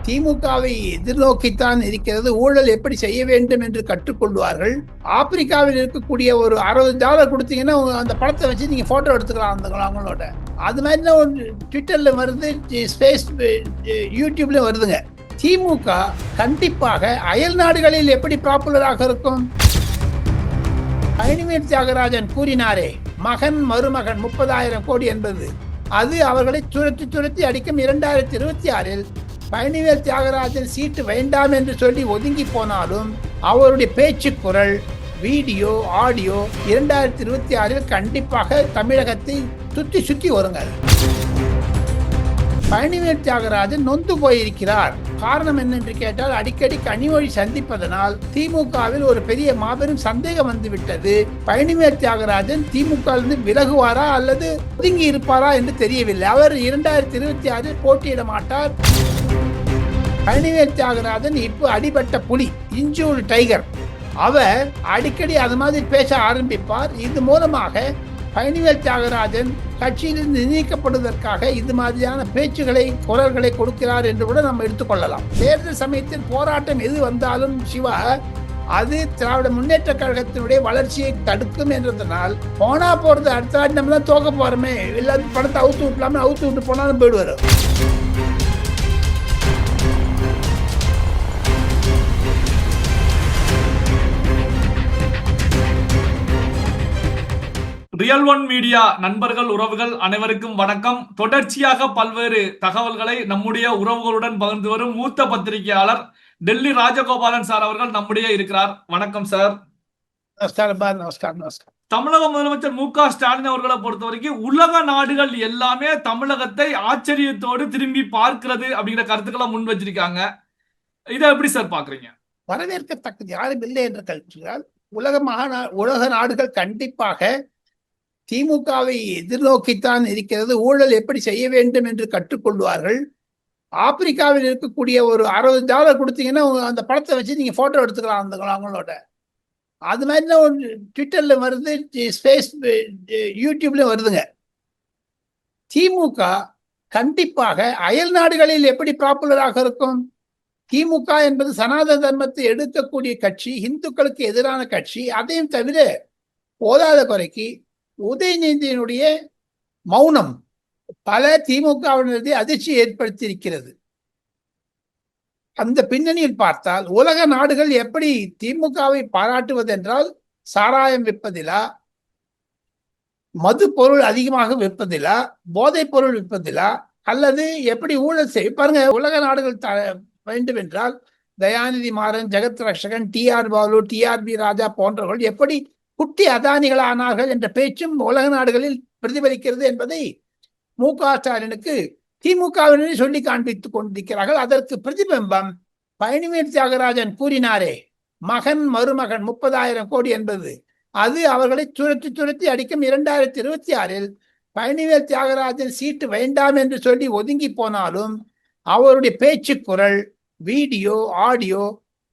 திமுகவை எதிர்நோக்கித்தான் இருக்கிறது. ஊழல் எப்படி செய்ய வேண்டும் என்று கற்றுக்கொள்வார்கள். ஆப்பிரிக்காவில் இருக்கக்கூடிய ஒரு $60 கொடுத்தீங்கன்னா அந்த படத்தை வச்சு நீங்க போட்டோ எடுத்துக்கலாம் அவங்களோட. அது மாதிரி ஒரு ட்விட்டர்ல வருது, யூடியூப்ல வருதுங்க. திமுக கண்டிப்பாக அயல் நாடுகளில் எப்படி பாப்புலராக இருக்கும்? பழனிவேல் தியாகராஜன் கூறினாரே, மகன் மருமகன் 30,000 கோடி என்பது, அது அவர்களை துரத்தி அடிக்கும். 2026 பழனிவேல் தியாகராஜன் சீட்டு வேண்டாம் என்று சொல்லி ஒதுங்கி போனாலும் அவருடைய பேச்சு குரல், வீடியோ, ஆடியோ 2026 கண்டிப்பாக தமிழகத்தை சுத்தி வருங்க. பழனிவேல் தியாகராஜன் நொந்து போயிருக்கிறார். காரணம் என்னென்று கேட்டால், அடிக்கடி கனிமொழி சந்திப்பதனால் திமுகவில் ஒரு பெரிய மாபெரும் சந்தேகம் வந்துவிட்டது. பழனிவேல் தியாகராஜன் திமுகவிலிருந்து விலகுவாரா அல்லது ஒதுங்கி இருப்பாரா என்று தெரியவில்லை. அவர் 2026 போட்டியிட மாட்டார். பழனிவேல் தியாகராஜன் இப்போ அடிபட்ட புலி, இன்ஜூர்டு டைகர். அவர் அடிக்கடி அது மாதிரி பேச ஆரம்பிப்பார். இது மூலமாக பழனிவேல் தியாகராஜன் கட்சியிலிருந்து நீக்கப்படுவதற்காக இது மாதிரியான பேச்சுகளை, குரல்களை கொடுக்கிறார் என்று கூட நம்ம எடுத்துக்கொள்ளலாம். தேர்தல் சமயத்தில் போராட்டம் எது வந்தாலும் சிவா, அது திராவிட முன்னேற்ற கழகத்தினுடைய வளர்ச்சியை தடுக்கும் என்றதனால் போனா போறது, அடுத்த ஆண்டு நம்ம தான் தோக்க போறோமே, எல்லாத்தையும் பணத்தை அவுத்து விட்டு போனாலும் போயிடுவாரு. ரியல் ஒன் மீடியா நண்பர்கள், உறவுகள் அனைவருக்கும் வணக்கம். தொடர்ச்சியாக பல்வேறு தகவல்களை நம்முடைய உறவுகளுடன் பகிர்ந்து வரும் மூத்த பத்திரிகையாளர் டெல்லி ராஜகோபாலன் சார் அவர்கள் நம்முடைய இருக்கிறார். வணக்கம் சார். நமஸ்காரம். தமிழக முதலமைச்சர் மு.க. ஸ்டாலின் அவர்களை பொறுத்த வரைக்கும் உலக நாடுகள் எல்லாமே தமிழகத்தை ஆச்சரியத்தோடு திரும்பி பார்க்கிறது அப்படிங்கிற கருத்துக்களை முன் வச்சிருக்காங்க. இதை எப்படி சார் பாக்குறீங்க? வரவேற்கத்தக்கது யாரும் இல்லை என்ற கருத்துக்கள் உலக நாடுகள் கண்டிப்பாக திமுகவை எதிர்நோக்கித்தான் இருக்கிறது. ஊழல் எப்படி செய்ய வேண்டும் என்று கற்றுக்கொள்வார்கள். ஆப்பிரிக்காவில் இருக்கக்கூடிய ஒரு $60 கொடுத்தீங்கன்னா அந்த படத்தை வச்சு நீங்க போட்டோ எடுத்துக்கலாம் அவங்களோட. அது மாதிரி ஒரு ட்விட்டர்ல வருது, யூடியூப்ல வருதுங்க. திமுக கண்டிப்பாக அயல் நாடுகளில் எப்படி பாப்புலராக இருக்கும்? திமுக என்பது சனாதன தர்மத்தை எடுக்கக்கூடிய கட்சி, இந்துக்களுக்கு எதிரான கட்சி. அதையும் தவிர போதாத குறைக்கு உதயநிதியினுடைய மௌனம் பல திமுகவினரை அதிர்ச்சி ஏற்படுத்தி இருக்கிறது. அந்த பின்னணியில் பார்த்தால் உலக நாடுகள் எப்படி திமுகவை பாராட்டுவதென்றால், சாராயம் விற்பதிலா, மது பொருள் அதிகமாக விற்பதிலா, போதைப் பொருள் விற்பதிலா, அல்லது எப்படி ஊழல் செய்ய பாருங்க. உலக நாடுகள் வேண்டும் என்றால் தயாநிதி மாறன், ஜெகத் ரட்சகன், TR பாலு, TRB ராஜா போன்றவர்கள் எப்படி குட்டி அதானிகள் ஆனார்கள் என்ற பேச்சும் உலக நாடுகளில் பிரதிபலிக்கிறது என்பதை மு.க. ஸ்டாலினுக்கு திமுகவினரை சொல்லி காண்பித்துக் கொண்டிருக்கிறார்கள். அதற்கு பிரதிபிம்பம் பழனிவேல் தியாகராஜன் கூறினாரே, மகன் மருமகன் 30,000 கோடி என்பது, அது அவர்களை துரத்தி அடிக்கும். 2026 பழனிவேல் தியாகராஜன் சீட்டு வேண்டாம் என்று சொல்லி ஒதுங்கி போனாலும் அவருடைய பேச்சு குரல், வீடியோ, ஆடியோ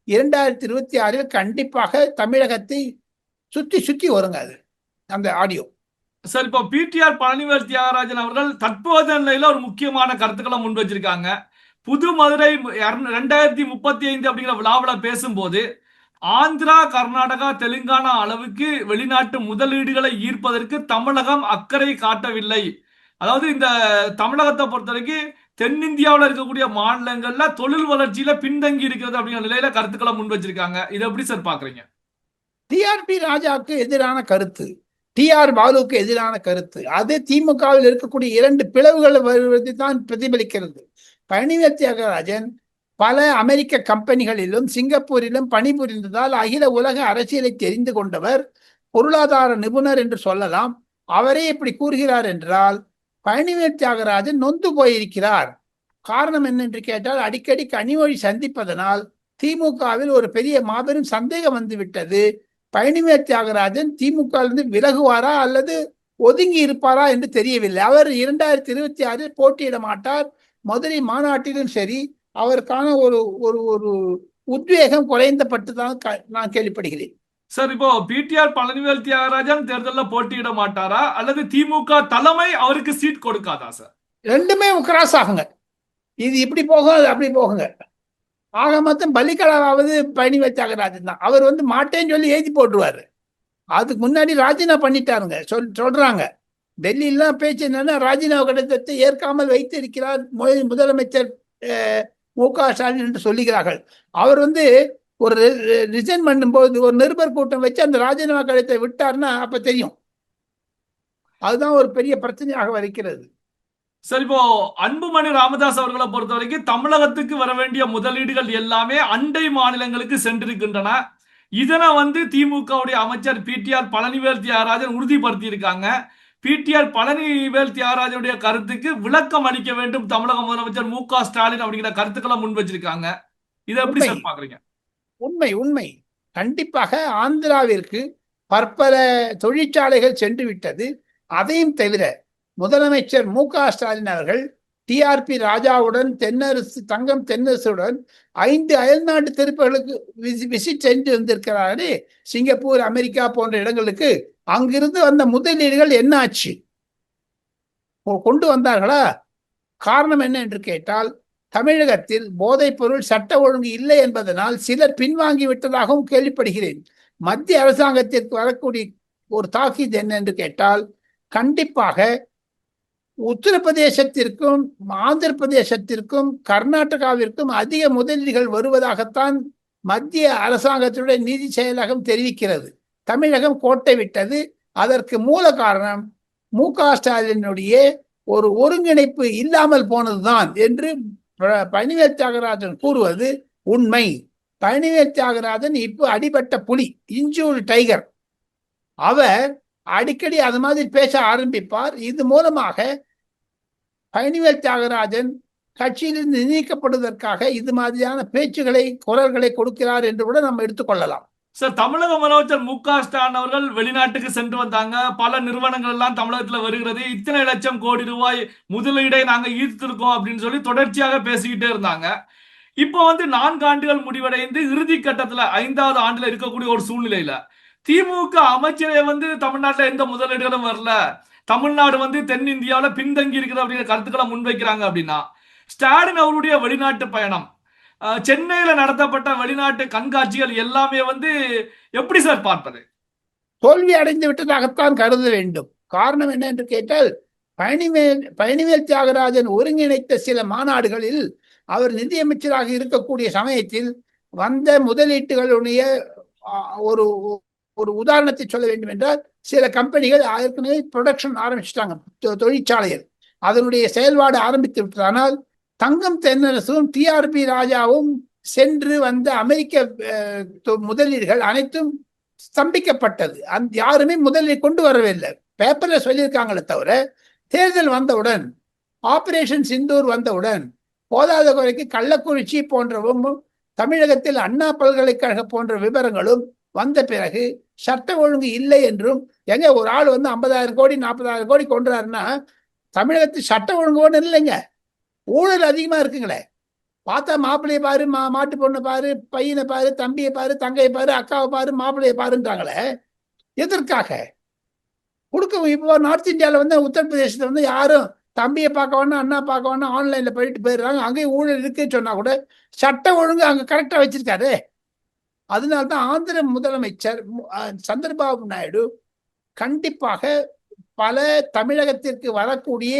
2026 கண்டிப்பாக தமிழகத்தை சுத்தி வருங்க. அது அந்த ஆடியோ சார். இப்போ பிடிஆர் பழனிவேல் தியாகராஜன் அவர்கள் தற்போதைய நிலையில ஒரு முக்கியமான கருத்துக்களை முன் வச்சிருக்காங்க. புது மதுரை 2035 அப்படிங்கிற விழாவில் பேசும்போது, ஆந்திரா, கர்நாடகா, தெலுங்கானா அளவுக்கு வெளிநாட்டு முதலீடுகளை ஈர்ப்பதற்கு தமிழகம் அக்கறை காட்டவில்லை. அதாவது இந்த தமிழகத்தை பொறுத்த வரைக்கும் தென்னிந்தியாவில் இருக்கக்கூடிய மாநிலங்கள்ல தொழில் வளர்ச்சியில பின்தங்கி இருக்கிறது அப்படிங்கிற நிலையில கருத்துக்களை முன் வச்சிருக்காங்க. இதை எப்படி சார் பாக்குறீங்க? TRP ராஜாவுக்கு எதிரான கருத்து, TR பாலுவுக்கு எதிரான கருத்து, அது திமுகவில் இருக்கக்கூடிய 2 பிளவுகள் வருவதை தான் பிரதிபலிக்கிறது. பழனிவேல் தியாகராஜன் பல அமெரிக்க கம்பெனிகளிலும் சிங்கப்பூரிலும் பணிபுரிந்ததால் அகில உலக அரசியலை தெரிந்து கொண்டவர், பொருளாதார நிபுணர் என்று சொல்லலாம். அவரே இப்படி கூறுகிறார் என்றால் பழனிவேல் தியாகராஜன் நொந்து போயிருக்கிறார். காரணம் என்னென்று கேட்டால், அடிக்கடி கனிமொழி சந்திப்பதனால் திமுகவில் ஒரு பெரிய மாபெரும் சந்தேகம் வந்துவிட்டது. பழனிவேல் தியாகராஜன் திமுகவிலிருந்து விலகுவாரா அல்லது ஒதுங்கி இருப்பாரா என்று தெரியவில்லை. அவர் 2026 போட்டியிட மாட்டார். மதுரை மாநாட்டிலும் சரி, அவருக்கான ஒரு ஒரு உத்வேகம் குறைந்தப்பட்டுதான் நான் கேள்விப்படுகிறேன். சார், இப்போ பிடிஆர் பழனிவேல் தியாகராஜன் தேர்தலில் போட்டியிட மாட்டாரா அல்லது திமுக தலைமை அவருக்கு சீட் கொடுக்காதா சார்? ரெண்டுமே கிராஸ் ஆகுங்க. இது இப்படி போகும், அது அப்படி போகுங்க. ஆக மொத்தம் பலிகடாவது பழனிவேல் தியாகராஜன் தான். அவர் வந்து மாட்டேன்னு சொல்லி எழுதி போட்டுருவாரு. அதுக்கு முன்னாடி ராஜினாமா பண்ணிட்டாருங்க. சொல்றாங்க டெல்லியிலாம் பேச்சு என்னன்னா, ராஜினாமா கடிதத்தை ஏற்காமல் வைத்திருக்கிறார் முதலமைச்சர் மு.க.ஸ்டாலின் என்று சொல்லுகிறார்கள். அவர் வந்து ஒரு ரிசைன் பண்ணும்போது ஒரு நிருபர் கூட்டம் வச்சு அந்த ராஜினாமா கடிதத்தை விட்டார்னா அப்ப தெரியும். அதுதான் ஒரு பெரிய பிரச்சனையாக வருகிறது. சரி, இப்போ அன்புமணி ராமதாஸ் அவர்களை பொறுத்த வரைக்கும் தமிழகத்துக்கு வர வேண்டிய முதலீடுகள் எல்லாமே அண்டை மாநிலங்களுக்கு சென்றிருக்கின்றன. இதனை வந்து திமுகவுடைய அமைச்சர் பிடிஆர் பழனிவேல் தியாகராஜன் உறுதிப்படுத்தி இருக்காங்க. பிடிஆர் பழனிவேல் தியாகராஜனுடைய கருத்துக்கு விளக்கம் அளிக்க வேண்டும் தமிழக முதலமைச்சர் மு.க.ஸ்டாலின் அப்படிங்கிற கருத்துக்களை முன் வச்சிருக்காங்க. இதை எப்படி உண்மை சார் பாக்குறீங்க? உண்மை உண்மை கண்டிப்பாக ஆந்திராவிற்கு பற்பல தொழிற்சாலைகள் சென்று விட்டது. அதையும் தவிர முதலமைச்சர் மு.க.ஸ்டாலின் அவர்கள் டிஆர்பி ராஜாவுடன் தங்கம் தென்னரசுடன் 5 அயல்நாட்டு திருப்பங்களுக்கு விசிட் சென்று வந்திருக்கிறாரு. சிங்கப்பூர், அமெரிக்கா போன்ற இடங்களுக்கு. அங்கிருந்து வந்த முதலீடுகள் என்ன ஆச்சு? கொண்டு வந்தார்களா? காரணம் என்ன என்று கேட்டால், தமிழகத்தில் போதைப் பொருள் சட்ட ஒழுங்கு இல்லை என்பதனால் சிலர் பின்வாங்கி விட்டதாகவும் கேள்விப்படுகிறேன். மத்திய அரசாங்கத்திற்கு வரக்கூடிய ஒரு தாக்கீது என்ன என்று கேட்டால், கண்டிப்பாக உத்தரப்பிரதேசத்திற்கும் ஆந்திர பிரதேசத்திற்கும் கர்நாடகாவிற்கும் அதிக முதலீடுகள் வருவதாகத்தான் மத்திய அரசாங்கத்துடைய நிதி செயலகம் தெரிவிக்கிறது. தமிழகம் கோட்டை விட்டது. அதற்கு மூல காரணம் மு.க.ஸ்டாலினுடைய ஒரு ஒருங்கிணைப்பு இல்லாமல் போனதுதான் என்று பழனிவேல் தியாகராஜன் கூறுவது உண்மை. பழனிவேல் தியாகராஜன் இப்போ அடிபட்ட புலி, இன்ஜூர்டு டைகர். அவர் அடிக்கடி அது மாதிரி பேச ஆரம்பிப்பார். இது மூலமாக பழனிவேல் தியாகராஜன் கட்சியிலிருந்து நீக்கப்படுவதற்காக இது மாதிரியான பேச்சுகளை, குரல்களை கொடுக்கிறார் என்று கூட நம்ம எடுத்துக்கொள்ளலாம். சார், தமிழக முதலமைச்சர் மு.க.ஸ்டாலின் அவர்கள் வெளிநாட்டுக்கு சென்று வந்தாங்க. பல நிறுவனங்கள் எல்லாம் தமிழகத்துல வருகிறது. இத்தனை லட்சம் கோடி ரூபாய் முதலீடை நாங்க ஈர்த்திருக்கோம் அப்படின்னு சொல்லி தொடர்ச்சியாக பேசிக்கிட்டே இருந்தாங்க. இப்போ வந்து 4 ஆண்டுகள் முடிவடைந்து இறுதி கட்டத்துல 5வது ஆண்டுல இருக்கக்கூடிய ஒரு சூழ்நிலையில திமுக அமைச்சரே வந்து தமிழ்நாட்டில் எந்த முதலீடுகளும் வரல, தமிழ்நாடு வந்து தென்னிந்தியாவில் பின்தங்கி இருக்கிறது அப்படிங்கிற கருத்துக்களை முன்வைக்கிறாங்க. அப்படின்னா ஸ்டாலின் அவருடைய வெளிநாட்டு பயணம், சென்னையில நடத்தப்பட்ட வெளிநாட்டு கண்காட்சிகள் எல்லாமே வந்து எப்படி சார் பார்ப்பது? தோல்வி அடைந்து விட்டதாகத்தான் கருத வேண்டும். காரணம் என்ன என்று கேட்டால், பழனிவேல் தியாகராஜன் ஒருங்கிணைத்த சில மாநாடுகளில் அவர் நிதியமைச்சராக இருக்கக்கூடிய சமயத்தில் வந்த முதலீட்டுகளுடைய ஒரு ஒரு உதாரணத்தை சொல்ல வேண்டும் என்றால், சில கம்பெனிகள் ஏற்கனவே ப்ரொடக்ஷன் ஆரம்பிச்சுட்டாங்க, தொழிற்சாலைகள். அதனுடைய செயல்பாடு ஆரம்பித்து விட்டதானால் தங்கம் தென்னரசும் டிஆர்பி ராஜாவும் சென்று வந்த அமெரிக்க முதலீடுகள் அனைத்தும் ஸ்தம்பிக்கப்பட்டது. யாருமே முதலீடு கொண்டு வரவில்லை. பேப்பர்ல சொல்லியிருக்காங்களே தவிர, தேர்தல் வந்தவுடன், ஆபரேஷன் சிந்தூர் வந்தவுடன், போதாத குறைக்கு கள்ளக்குறிச்சி போன்றவும் தமிழகத்தில் அண்ணா பல்கலைக்கழக போன்ற விவரங்களும் வந்த பிறகு சட்ட ஒழுங்கு இல்லை என்றும், எங்க ஒரு ஆள் வந்து 50,000 கோடி 40,000 கோடி கொண்டுறாருன்னா தமிழகத்தில் சட்ட ஒழுங்கோடு இல்லைங்க, ஊழல் அதிகமா இருக்குங்களே. பார்த்தா மாப்பிள்ளையை பாரு, மாட்டு பொண்ணை பாரு, பையனை பாரு, தம்பியை பாரு, தங்கையை பாரு, அக்காவை பாரு, மாப்பிள்ளையை பாருன்றாங்களே. எதற்காக கொடுக்க? இப்போ நார்த் இந்தியாவில் வந்து உத்தரப்பிரதேசத்தில் வந்து யாரும் தம்பியை பார்க்க வேணா, அண்ணா பார்க்க வேணா, ஆன்லைன்ல போயிட்டு போயிடுறாங்க. அங்கேயும் ஊழல் இருக்குன்னு சொன்னா கூட சட்ட ஒழுங்கு அங்க கரெக்டா வச்சிருக்காரு. அதனால்தான் ஆந்திர முதலமைச்சர் சந்திரபாபு நாயுடு கண்டிப்பாக பல தமிழகத்திற்கு வரக்கூடிய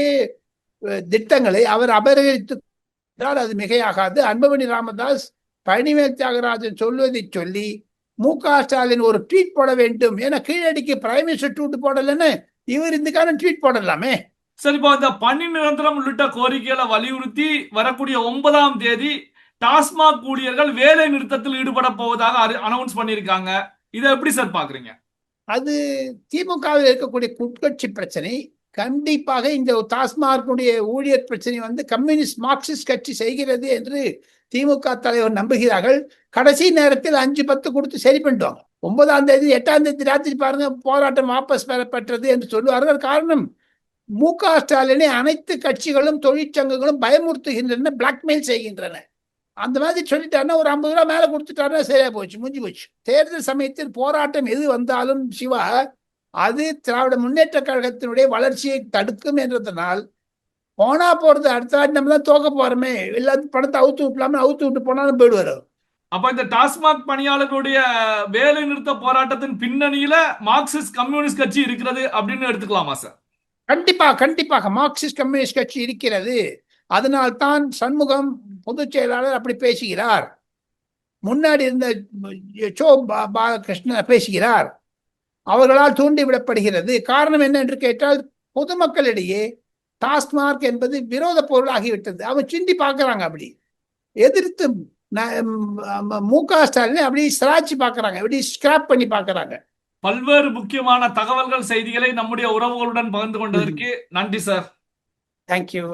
திட்டங்களை அவர் அபகரித்து அது மிகையாகாது. அன்புமணி ராமதாஸ் பழனிவேல் தியாகராஜன் சொல்வதை சொல்லி மு.க.ஸ்டாலின் ஒரு ட்வீட் போட வேண்டும். ஏன்னா கீழடிக்கு பிரைம் மினிஸ்டர் ட்வீட் போடலன்னு இவர் இதுக்கான ட்வீட் போடலாமே. சரி, இப்போ இந்த பணி நிரந்தரம் உள்ளிட்ட கோரிக்கைகளை வலியுறுத்தி வரக்கூடிய 9ஆம் தேதி டாஸ்மாக் ஊழியர்கள் வேலை நிறுத்தத்தில் ஈடுபட போவதாக அனௌன்ஸ் பண்ணியிருக்காங்க. இதை எப்படி சார் பாக்குறீங்க? அது திமுகவில் இருக்கக்கூடிய உட்கட்சி பிரச்சனை. கண்டிப்பாக இந்த டாஸ்மார்க்குடைய ஊழியர் பிரச்சனை வந்து கம்யூனிஸ்ட் மார்க்சிஸ்ட் கட்சி செய்கிறது என்று திமுக தலைவர் நம்புகிறார்கள். கடைசி நேரத்தில் 5-10 கொடுத்து சரி பண்ணிடுவாங்க. 9ஆம் தேதி 8ஆம் தேதி ராத்திரி பாருங்க, போராட்டம் வாபஸ் பெறப்பட்டது என்று சொல்லுவார்கள். காரணம், மு.க.ஸ்டாலினை அனைத்து கட்சிகளும் தொழிற்சங்கங்களும் பயமுறுத்துகின்றன, பிளாக்மெயில் செய்கின்றன. அந்த மாதிரி சொல்லிட்டாருன்னா ஒரு 50 ரூபா மேல கொடுத்துட்டாருன்னா சரியா போச்சு, முடிஞ்சு போச்சு. தேர்தல் சமயத்தில் போராட்டம் எது வந்தாலும் சிவா, அது திராவிட முன்னேற்ற கழகத்தினுடைய வளர்ச்சியை தடுக்கும் என்றதனால் போனா போறது, அடுத்த வாட்டி நம்ம தான் தோக்க போறோமே, எல்லாத்தையும் பணத்தை அவுத்து விட்டலாமே, அவுத்து விட்டு போனாலும் போயிடுவாரு. அப்ப இந்த டாஸ்மாக் பணியாளர்களுடைய வேலை நிறுத்த போராட்டத்தின் பின்னணியில மார்க்சிஸ்ட் கம்யூனிஸ்ட் கட்சி இருக்கிறது அப்படின்னு எடுத்துக்கலாமா சார்? கண்டிப்பாக மார்க்சிஸ்ட் கம்யூனிஸ்ட் கட்சி இருக்கிறது. அதனால்தான் சண்முகம் பொதுச் செயலாளர் அப்படி பேசுகிறார். முன்னாடி இருந்த சோ பாலகிருஷ்ணன் பேசுகிறார். அவர்களால் தூண்டிவிடப்படுகிறது. காரணம் என்ன என்று கேட்டால், பொதுமக்களிடையே டாஸ்மாக் என்பது விரோத பொருள் ஆகிவிட்டது. அவங்க சிண்டி பார்க்கறாங்க, அப்படி எதிர்த்து மு.க. ஸ்டாலின் அப்படி சிராச்சி பார்க்கறாங்க, அப்படி ஸ்கிராப் பண்ணி பார்க்கறாங்க. பல்வேறு முக்கியமான தகவல்கள், செய்திகளை நம்முடைய உறவுகளுடன் பகிர்ந்து கொண்டதற்கு நன்றி சார். தேங்க்யூ.